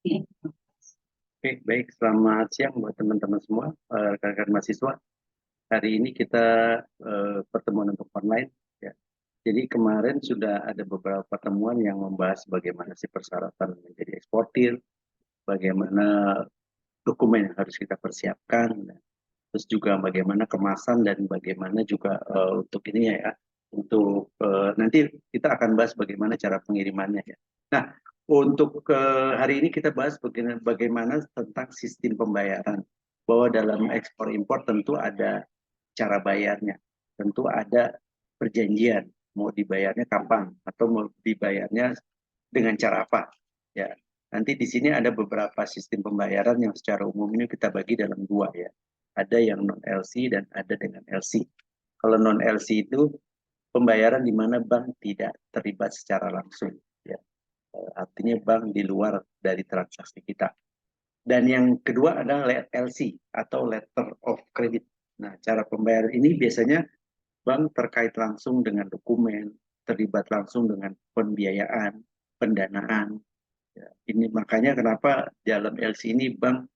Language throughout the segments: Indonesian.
Oke, baik. Selamat siang buat teman-teman semua, rekan-rekan mahasiswa. Hari ini kita pertemuan untuk online. Ya. Jadi kemarin sudah ada beberapa pertemuan yang membahas bagaimana sih persyaratan menjadi eksportir, bagaimana dokumen yang harus kita persiapkan, ya. Terus juga bagaimana kemasan dan bagaimana juga untuk ini ya, untuk nanti kita akan bahas bagaimana cara pengirimannya ya. Nah, untuk hari ini kita bahas bagaimana tentang sistem pembayaran. Bahwa dalam ekspor impor tentu ada cara bayarnya, tentu ada perjanjian mau dibayarnya kapan atau mau dibayarnya dengan cara apa. Ya, nanti di sini ada beberapa sistem pembayaran yang secara umum ini kita bagi dalam dua ya. Ada yang non LC dan ada dengan LC. Kalau non LC itu pembayaran di mana bank tidak terlibat secara langsung. Ya. Artinya bank di luar dari transaksi kita. Dan yang kedua adalah LC atau Letter of Credit. Nah, cara pembayaran ini biasanya bank terkait langsung dengan dokumen, terlibat langsung dengan pembiayaan, pendanaan. Ya, ini makanya kenapa dalam LC ini bank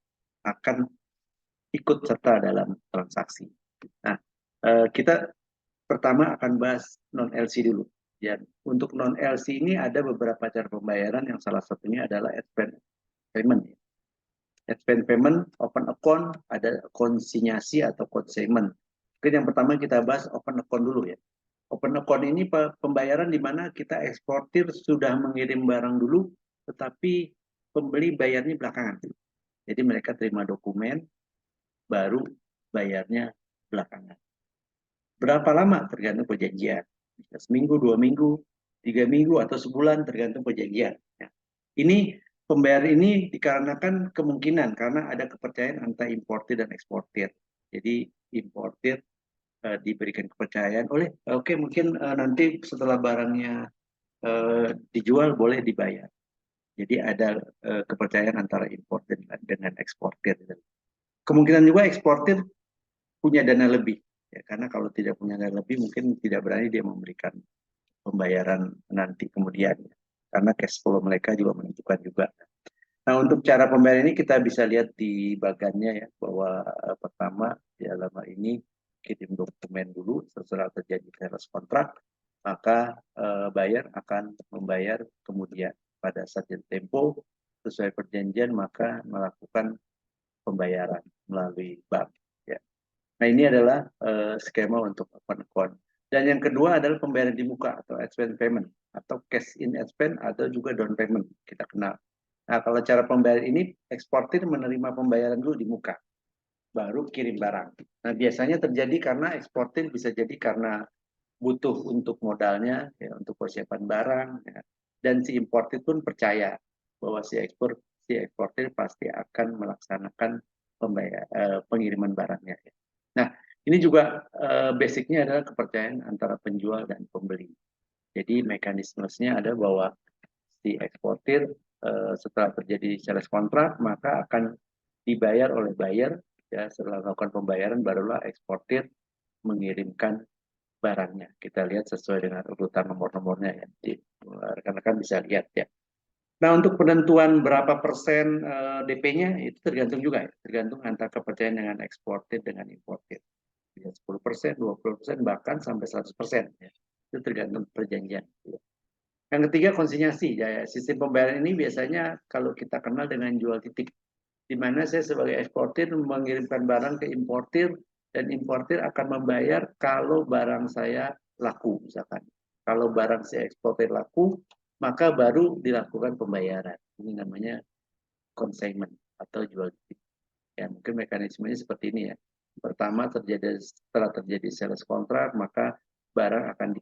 akan ikut serta dalam transaksi. Nah, kita pertama akan bahas non LC dulu. Ya, untuk non LC ini ada beberapa cara pembayaran yang salah satunya adalah advance payment. Advance payment, open account, ada konsinyasi atau consignment. Mungkin yang pertama kita bahas open account dulu ya. Open account ini pembayaran di mana kita eksportir sudah mengirim barang dulu, tetapi pembeli bayarnya belakangan. Jadi mereka terima dokumen, baru bayarnya belakangan. Berapa lama tergantung perjanjian. Bisa seminggu, 2 minggu, 3 minggu, atau sebulan tergantung perjanjian. Ya. Ini pembayaran ini dikarenakan kemungkinan karena ada kepercayaan antara importir dan eksportir. Jadi importir diberikan kepercayaan oleh oke mungkin nanti setelah barangnya dijual boleh dibayar. Jadi ada kepercayaan antara importir dengan eksportir. Kemungkinan juga eksportir punya dana lebih. Ya, karena kalau tidak punya dana lebih mungkin tidak berani dia memberikan pembayaran nanti kemudian. Karena cash flow mereka juga menentukan juga. Nah, untuk cara pembayaran ini kita bisa lihat di bagannya ya, bahwa pertama di dalam hal ini kirim dokumen dulu setelah terjadi sales kontrak, maka buyer akan membayar kemudian pada saat yang tempo sesuai perjanjian maka melakukan pembayaran melalui bank. Ya. Nah, ini adalah skema untuk open account. Dan yang kedua adalah pembayaran di muka atau advance payment atau cash in advance atau juga down payment kita kenal. Nah, kalau cara pembayaran ini eksportir menerima pembayaran dulu di muka, baru kirim barang. Nah, biasanya terjadi karena eksportir bisa jadi karena butuh untuk modalnya, ya, untuk persiapan barang, ya. Dan si importir pun percaya bahwa si eksportir pasti akan melaksanakan pengiriman barangnya. Ya. Nah, ini juga basicnya adalah kepercayaan antara penjual dan pembeli. Jadi mekanismenya ada bahwa si eksportir setelah terjadi sales kontrak maka akan dibayar oleh buyer ya setelah melakukan pembayaran barulah eksportir mengirimkan barangnya. Kita lihat sesuai dengan urutan nomor-nomornya ya. Rekan-rekan bisa lihat ya. Nah, untuk penentuan berapa persen DP-nya itu tergantung juga ya. Tergantung antara kepercayaan dengan eksportir dengan importir. Bisa 10%, 20%, bahkan sampai 100%. Ya. Itu tergantung perjanjian. Ya. Yang ketiga konsinyasi. Ya, sistem pembayaran ini biasanya kalau kita kenal dengan jual titik. Di mana saya sebagai eksportir mengirimkan barang ke importir dan importir akan membayar kalau barang saya laku misalkan. Kalau barang saya eksportir laku, maka baru dilakukan pembayaran. Ini namanya consignment atau jual titik. Ya, mungkin mekanismenya seperti ini ya. Pertama setelah terjadi sales kontrak, maka barang akan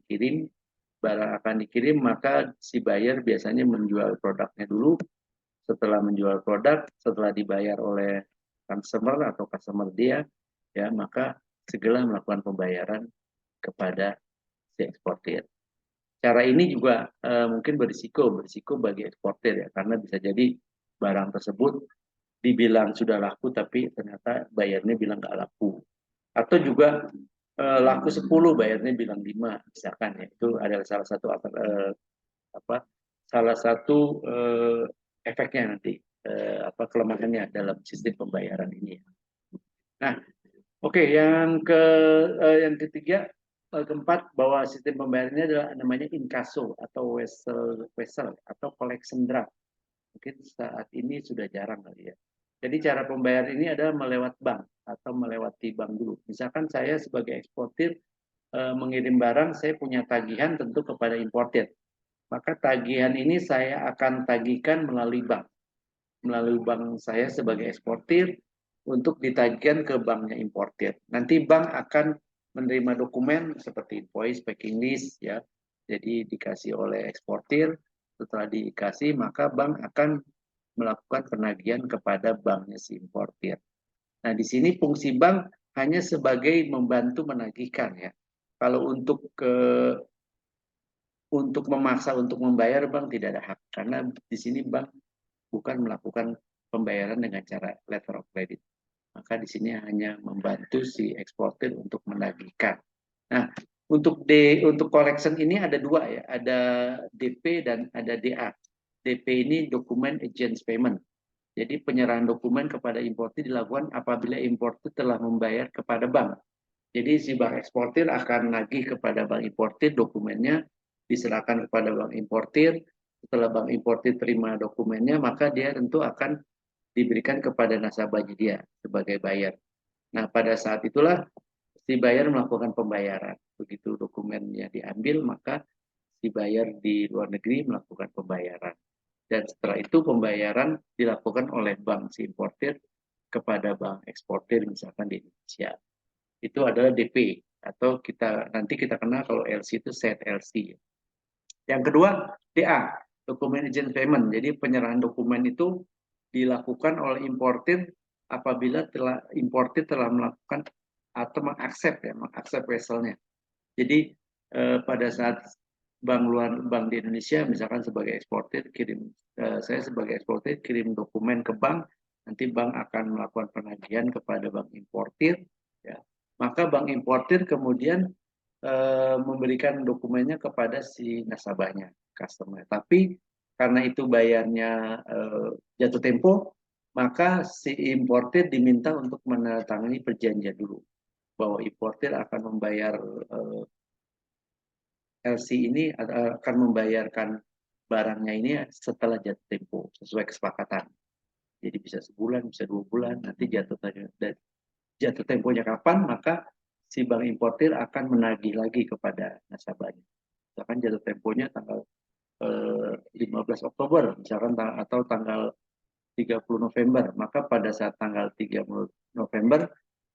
dikirim, maka si buyer biasanya menjual produknya dulu. Setelah menjual produk, setelah dibayar oleh customer dia, ya maka segera melakukan pembayaran kepada si eksportir. Cara ini juga mungkin berisiko bagi eksportir ya, karena bisa jadi barang tersebut dibilang sudah laku tapi ternyata bayarnya bilang nggak laku. Atau juga laku 10 bayarnya bilang 5 misalkan ya. Itu adalah salah satu efeknya nanti kelemahannya dalam sistem pembayaran ini. Nah, oke, yang ketiga, keempat, bahwa sistem pembayarannya adalah namanya inkaso atau wesel atau collection draft. Mungkin saat ini sudah jarang kali ya. Jadi cara pembayaran ini adalah melewat bank atau melewati bank dulu. Misalkan saya sebagai eksportir mengirim barang, saya punya tagihan tentu kepada importir. Maka tagihan ini saya akan tagihkan melalui bank saya sebagai eksportir untuk ditagihkan ke banknya importir. Nanti bank akan menerima dokumen seperti invoice, packing list, ya. Jadi dikasih oleh eksportir. Setelah dikasih, maka bank akan melakukan penagihan kepada banknya si importir. Nah, di sini fungsi bank hanya sebagai membantu menagihkan, ya. Kalau untuk memaksa untuk membayar, bank tidak ada hak, karena di sini bank bukan melakukan pembayaran dengan cara letter of credit. Maka di sini hanya membantu si eksportir untuk menagihkan. Nah, untuk collection ini ada dua, ya, ada DP dan ada DA. DP ini Document Advance Payment. Jadi penyerahan dokumen kepada importir dilakukan apabila importir telah membayar kepada bank. Jadi si bank eksportir akan nagih kepada bank importir, dokumennya diserahkan kepada bank importir. Setelah bank importir terima dokumennya, maka dia tentu akan diberikan kepada nasabahnya dia sebagai bayar. Nah, pada saat itulah si bayar melakukan pembayaran. Begitu dokumennya diambil, maka si bayar di luar negeri melakukan pembayaran. Dan setelah itu pembayaran dilakukan oleh bank si importir kepada bank eksportir misalkan di Indonesia. Itu adalah DP, atau nanti kita kenal kalau LC itu set LC. Yang kedua, DA, Document Agent Payment. Jadi penyerahan dokumen itu dilakukan oleh importir apabila importir telah melakukan atau mengakses vesselnya. Jadi pada saat bank di Indonesia, misalkan sebagai eksportir saya sebagai eksportir kirim dokumen ke bank, nanti bank akan melakukan penagihan kepada bank importir, ya. Maka bank importir kemudian memberikan dokumennya kepada si nasabahnya, customer. Tapi karena itu bayarnya jatuh tempo, maka si importir diminta untuk menandatangani perjanjian dulu bahwa importir akan membayar LC ini akan membayarkan barangnya ini setelah jatuh tempo sesuai kesepakatan. Jadi bisa sebulan, bisa 2 bulan, nanti jatuh temponya kapan, maka si bank importir akan menagih lagi kepada nasabahnya. Misalkan jatuh temponya tanggal 15 Oktober, misalkan atau tanggal 30 November, maka pada saat tanggal 30 November,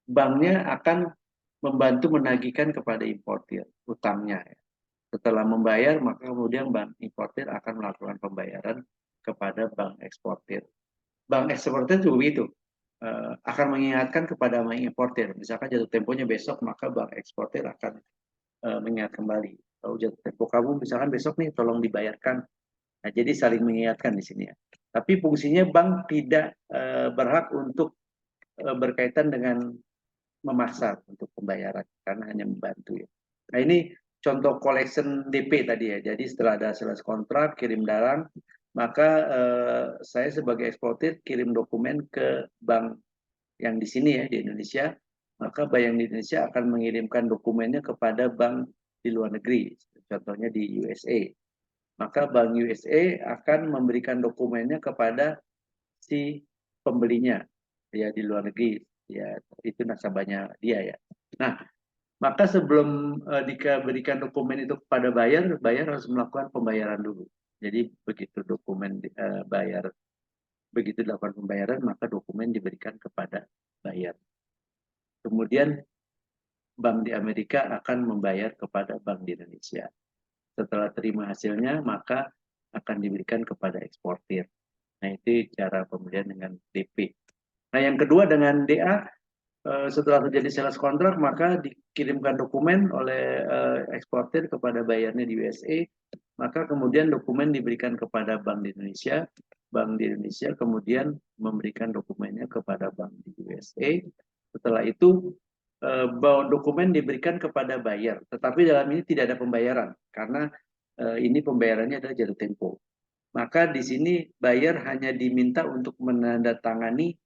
banknya akan membantu menagihkan kepada importir utangnya. Setelah membayar, maka kemudian bank importir akan melakukan pembayaran kepada bank eksportir. Bank eksportir juga begitu, akan mengingatkan kepada bank importir. Misalkan jatuh temponya besok, maka bank eksportir akan mengingat kembali. Kalau jatuh tempo kamu misalkan besok nih, tolong dibayarkan. Nah, jadi saling mengingatkan di sini, ya. Tapi fungsinya bank tidak berhak untuk berkaitan dengan memaksa untuk pembayaran, karena hanya membantu, ya. Nah, ini contoh collection DP tadi, ya. Jadi setelah ada sales kontrak, kirim barang, maka saya sebagai eksportir kirim dokumen ke bank yang di sini, ya, di Indonesia. Maka bank yang di Indonesia akan mengirimkan dokumennya kepada bank di luar negeri, contohnya di USA. Maka bank USA akan memberikan dokumennya kepada si pembelinya, ya, di luar negeri, ya, itu nasabahnya dia, ya. Nah, maka sebelum diberikan dokumen itu kepada bayar harus melakukan pembayaran dulu. Jadi begitu dokumen begitu dilakukan pembayaran, maka dokumen diberikan kepada bayar. Kemudian bank di Amerika akan membayar kepada bank di Indonesia. Setelah terima hasilnya, maka akan diberikan kepada eksportir. Nah, itu cara pembelian dengan DP. Nah, yang kedua dengan DA, setelah terjadi sales kontrak, maka dikirimkan dokumen oleh eksportir kepada bayarnya di USA, maka kemudian dokumen diberikan kepada bank di Indonesia. Bank di Indonesia kemudian memberikan dokumennya kepada bank di USA. Setelah itu dokumen diberikan kepada buyer, tetapi dalam ini tidak ada pembayaran karena ini pembayarannya adalah jatuh tempo. maka di sini buyer hanya diminta untuk menandatangani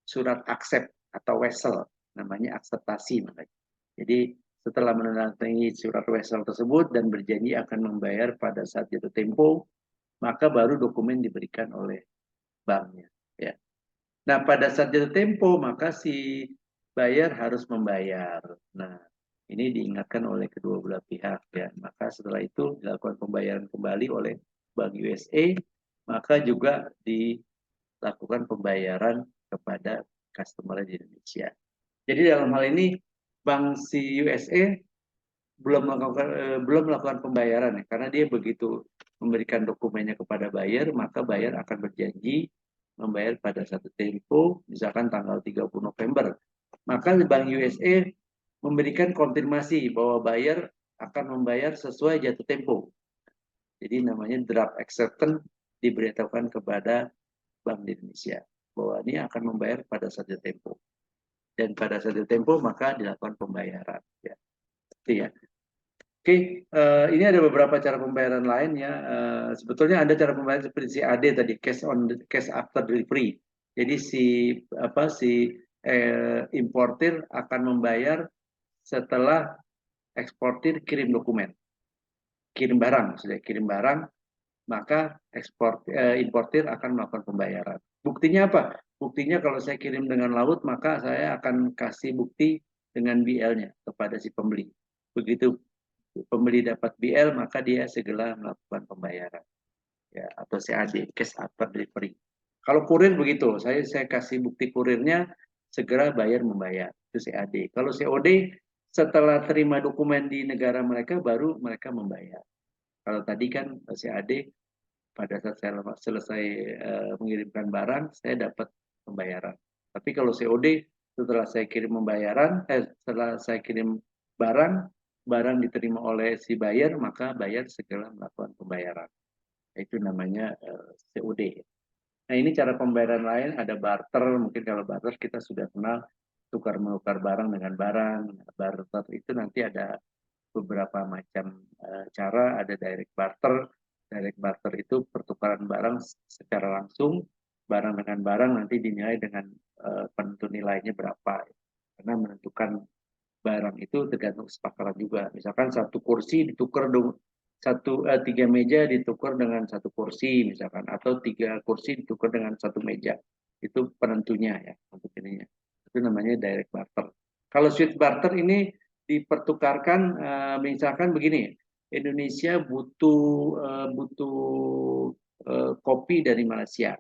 surat accept atau wesel, namanya akseptasi namanya. Jadi setelah menandatangani surat wesel tersebut dan berjanji akan membayar pada saat jatuh tempo, maka baru dokumen diberikan oleh banknya. Ya. Nah, pada saat jatuh tempo, maka si buyer harus membayar. Nah, ini diingatkan oleh kedua belah pihak. Ya. Maka setelah itu dilakukan pembayaran kembali oleh Bank USA, maka juga dilakukan pembayaran kepada customer di Indonesia. Jadi dalam hal ini, Bank si USA belum melakukan pembayaran ya, karena dia begitu memberikan dokumennya kepada buyer, maka buyer akan berjanji membayar pada satu tempo, misalkan tanggal 30 November. Maka Bank USA memberikan konfirmasi bahwa buyer akan membayar sesuai jatuh tempo. Jadi namanya draft acceptance diberitahukan kepada Bank Indonesia bahwa ini akan membayar pada satu tempo. Dan pada satu tempo maka dilakukan pembayaran. Ya. Itu ya. Oke, ini ada beberapa cara pembayaran lain ya. Sebetulnya ada cara pembayaran seperti CAD tadi, cash after delivery. Jadi si importir akan membayar setelah eksportir kirim dokumen, kirim barang, sudah kirim barang, maka importir akan melakukan pembayaran. Buktinya apa? Buktinya kalau saya kirim dengan laut, maka saya akan kasih bukti dengan BL-nya kepada si pembeli. Begitu pembeli dapat BL, maka dia segera melakukan pembayaran, ya, atau CAD, cash after delivery. Kalau kurir begitu, saya kasih bukti kurirnya, segera bayar membayar, itu CAD. Kalau COD, setelah terima dokumen di negara mereka, baru mereka membayar. Kalau tadi kan CAD, pada saat saya selesai mengirimkan barang, saya dapat pembayaran. Tapi kalau COD, setelah saya kirim setelah saya kirim barang, barang diterima oleh si buyer, maka buyer segera melakukan pembayaran. Itu namanya COD. Nah, ini cara pembayaran lain, ada barter. Mungkin kalau barter kita sudah kenal, tukar-menukar barang dengan barang. Barter itu nanti ada beberapa macam cara, ada direct barter. Direct barter itu pertukaran barang secara langsung, barang dengan barang nanti dinilai dengan penentu nilainya berapa. Karena menentukan barang itu tergantung kesepakatan juga. Misalkan satu kursi ditukar tiga meja ditukar dengan satu kursi misalkan, atau tiga kursi ditukar dengan satu meja. Itu penentunya ya untuk ininya. Itu namanya direct barter. Kalau switch barter ini dipertukarkan misalkan begini, Indonesia butuh kopi dari Malaysia.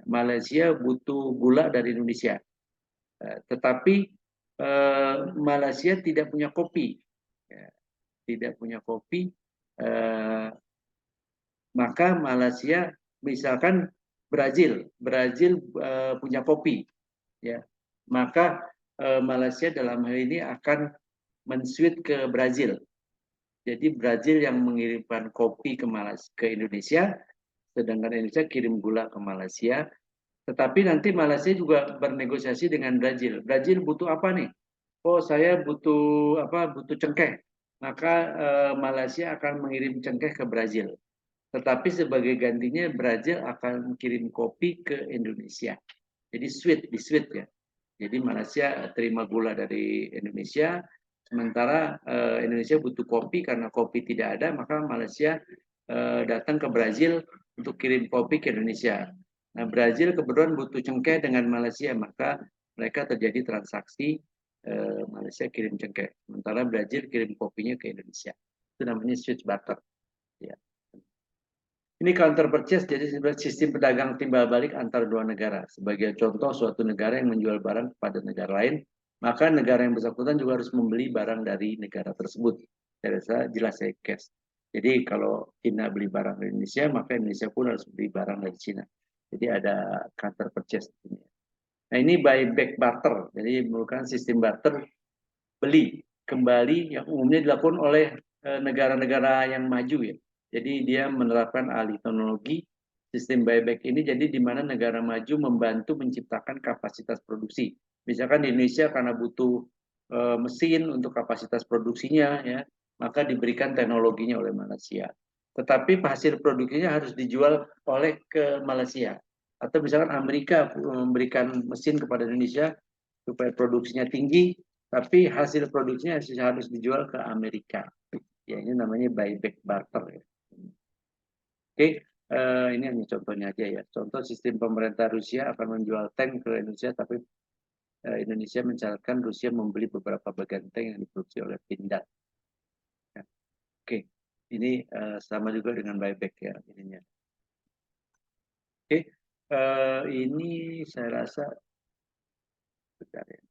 Malaysia butuh gula dari Indonesia. Tetapi Malaysia tidak punya kopi, tidak punya kopi, maka Malaysia, misalkan Brazil punya kopi, ya, maka Malaysia dalam hal ini akan men-switch ke Brazil. Jadi Brazil yang mengirimkan kopi ke Indonesia, sedangkan Indonesia kirim gula ke Malaysia. Tetapi nanti Malaysia juga bernegosiasi dengan Brazil. Brazil butuh apa nih? Oh, saya butuh cengkeh. Maka Malaysia akan mengirim cengkeh ke Brazil. Tetapi sebagai gantinya Brazil akan kirim kopi ke Indonesia. Jadi di switch ya. Jadi Malaysia terima gula dari Indonesia, sementara Indonesia butuh kopi, karena kopi tidak ada, maka Malaysia datang ke Brazil untuk kirim kopi ke Indonesia. Nah, Brazil kebetulan butuh cengkeh dengan Malaysia, maka mereka terjadi transaksi Malaysia kirim cengkeh, sementara Brazil kirim kopinya ke Indonesia. Itu namanya switch barter. Ya. Ini counter purchase, jadi sistem pedagang timbal balik antar dua negara. Sebagai contoh, suatu negara yang menjual barang kepada negara lain, maka negara yang bersangkutan juga harus membeli barang dari negara tersebut. Saya jelas saya cash. Jadi kalau Cina beli barang dari Indonesia, maka Indonesia pun harus beli barang dari Cina. Jadi ada counter purchase. Nah, ini buyback barter. Jadi merupakan sistem barter beli kembali yang umumnya dilakukan oleh negara-negara yang maju ya. Jadi dia menerapkan alih teknologi sistem buyback ini, jadi di mana negara maju membantu menciptakan kapasitas produksi. Misalkan di Indonesia karena butuh mesin untuk kapasitas produksinya ya, maka diberikan teknologinya oleh Malaysia. tetapi hasil produksinya harus dijual oleh ke Malaysia. Atau misalkan Amerika memberikan mesin kepada Indonesia supaya produksinya tinggi, tapi hasil produksinya harus dijual ke Amerika. Ya, ini namanya buyback barter. Ya. Oke, ini hanya contohnya aja ya. Contoh sistem pemerintah Rusia akan menjual tank ke Indonesia, tapi Indonesia mencatatkan Rusia membeli beberapa bagian tank yang diproduksi oleh Pindad. Ya. Oke, ini sama juga dengan buyback ya ininya. Oke, ini saya rasa bentar ya.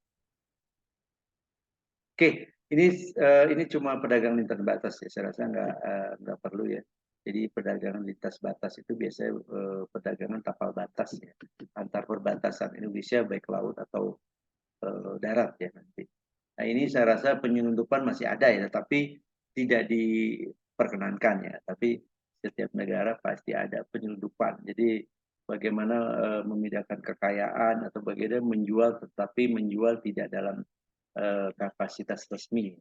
Oke, ini cuma perdagangan lintas batas ya. Saya rasa nggak perlu ya. Jadi perdagangan lintas batas itu biasanya perdagangan tapal batas ya, antar perbatasan Indonesia baik laut atau darat ya nanti. Nah ini saya rasa penyelundupan masih ada ya, tapi tidak diperkenankan ya. Tapi setiap negara pasti ada penyelundupan. Jadi bagaimana memindahkan kekayaan atau bagaimana menjual, tetapi menjual tidak dalam kapasitas resmi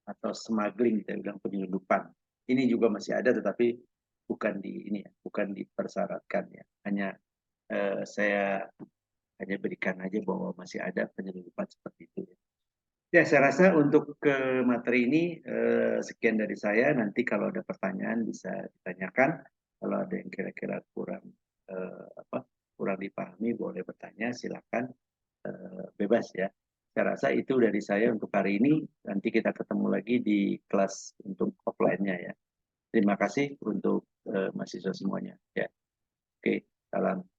atau smuggling kita bilang penyelundupan. Ini juga masih ada, tetapi bukan dipersyaratkan ya. Hanya saya hanya berikan aja bahwa masih ada penyelundupan seperti itu. Ya, saya rasa untuk ke materi ini sekian dari saya. Nanti kalau ada pertanyaan bisa ditanyakan. Kalau ada yang kira-kira kurang dipahami boleh bertanya. Silakan bebas ya. Saya rasa itu dari saya untuk hari ini. Nanti kita ketemu lagi di kelas untuk offline-nya ya. Terima kasih untuk mahasiswa semuanya. Ya, oke, salam.